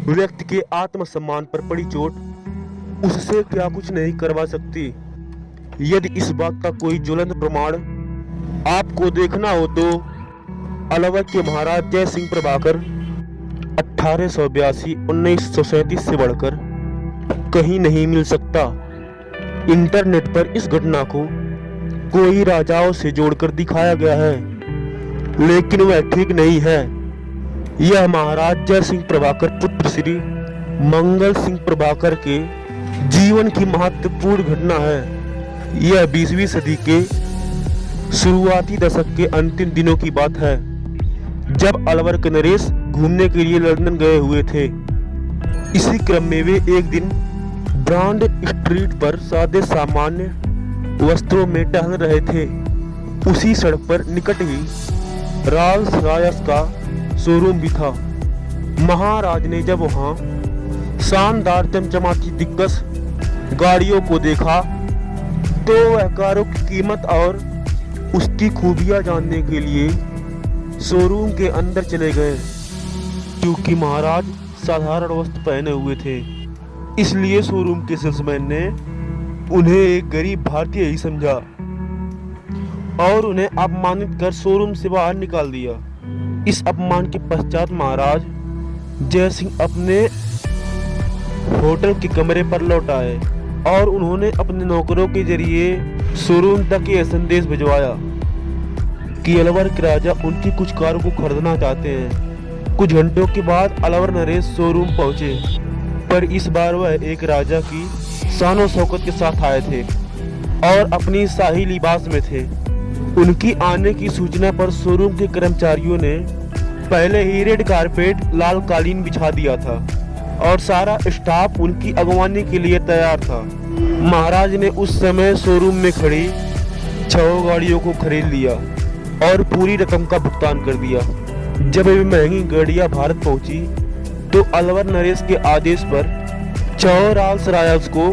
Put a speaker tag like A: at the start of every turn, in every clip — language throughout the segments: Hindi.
A: व्यक्ति के आत्मसम्मान पर पड़ी चोट उससे क्या कुछ नहीं करवा सकती। यदि इस बात का कोई ज्वलंत प्रमाण आपको देखना हो तो अलवर के महाराज जय सिंह प्रभाकर 1882-1937 से बढ़कर कहीं नहीं मिल सकता। इंटरनेट पर इस घटना को कोई राजाओं से जोड़कर दिखाया गया है, लेकिन वह ठीक नहीं है। यह महाराज जय सिंह प्रभाकर पुत्र श्री मंगल सिंह प्रभाकर के जीवन की महत्वपूर्ण घटना है। यह 20वीं सदी के शुरुआती दशक के अंतिम दिनों की बात है, जब अलवर के नरेश घूमने के लिए लंदन गए हुए थे। इसी क्रम में वे एक दिन ब्रांड स्ट्रीट पर सादे सामान्य वस्त्रों में टहल रहे थे। उसी सड़क पर निकट ही रॉल्स रॉयस का शोरूम भी था। महाराज ने जब वहां शानदार चमचमाती दिग्गज गाड़ियों को देखा तो वह कारों की कीमत और उसकी खूबियां जानने के लिए शोरूम के अंदर चले गए। क्योंकि महाराज साधारण वस्त्र पहने हुए थे, इसलिए शोरूम के सेल्समैन ने उन्हें एक गरीब भारतीय ही समझा और उन्हें अपमानित कर शोरूम से बाहर निकाल दिया। इस अपमान के पश्चात महाराज जय सिंह अपने होटल के कमरे पर लौट आए और उन्होंने अपने नौकरों के जरिए शोरूम तक यह संदेश भिजवाया कि अलवर के राजा उनकी कुछ कारों को खरीदना चाहते हैं। कुछ घंटों के बाद अलवर नरेश शोरूम पहुंचे, पर इस बार वह एक राजा की शानो शौकत के साथ आए थे और अपनी शाही लिबास में थे। उनकी आने की सूचना पर शोरूम के कर्मचारियों ने पहले ही रेड कारपेट लाल कालीन बिछा दिया था और सारा स्टाफ उनकी अगवानी के लिए तैयार था। महाराज ने उस समय शोरूम में खड़ी 6 गाड़ियों को खरीद लिया और पूरी रकम का भुगतान कर दिया। जब वे महंगी गाड़ियां भारत पहुंची तो अलवर नरेश के आदेश पर 6 रॉल्स रॉयस को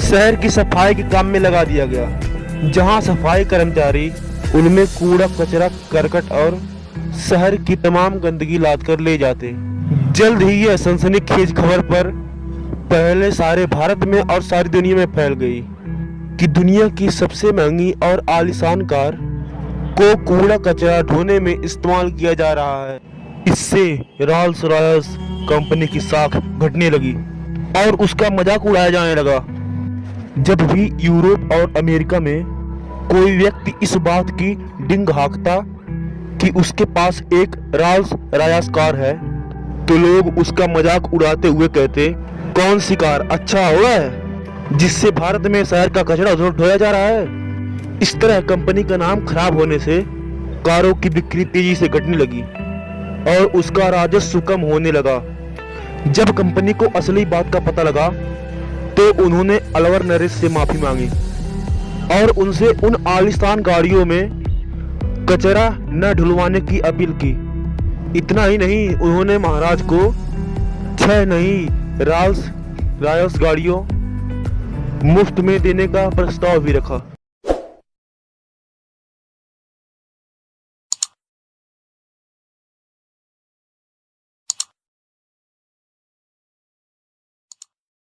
A: शहर की सफाई के काम में लगा दिया गया, जहां सफाई कर्मचारी उनमें कूड़ा कचरा करकट और शहर की तमाम गंदगी लाद कर ले जाते। जल्द ही यह सनसनीखेज खबर पर पहले सारे भारत में और सारी दुनिया में फैल गई कि दुनिया की सबसे महंगी और आलीशान कार को कूड़ा कचरा ढोने में इस्तेमाल किया जा रहा है। इससे रॉल्स रॉयस कंपनी की साख घटने लगी और उसका मजाक उड़ाया जाने लगा। जब भी यूरोप और अमेरिका में कोई व्यक्ति इस बात की डिंग हाँकता कि उसके पास एक रॉल्स रॉयस कार है तो लोग उसका मजाक उड़ाते हुए कहते, कौन सी कार, अच्छा हुआ है जिससे भारत में शहर का कचरा ढोया जा रहा है। इस तरह कंपनी का नाम खराब होने से कारों की बिक्री तेजी से घटने लगी और उसका राजस्व कम होने लगा। जब कंपनी को असली बात का पता लगा तो उन्होंने अलवर नरेश से माफी मांगी और उनसे उन आलीशान गाड़ियों में कचरा न ढुलवाने की अपील की। इतना ही नहीं, उन्होंने महाराज को 6 नई रॉल्स रॉयस गाड़ियों मुफ्त में देने का प्रस्ताव भी रखा।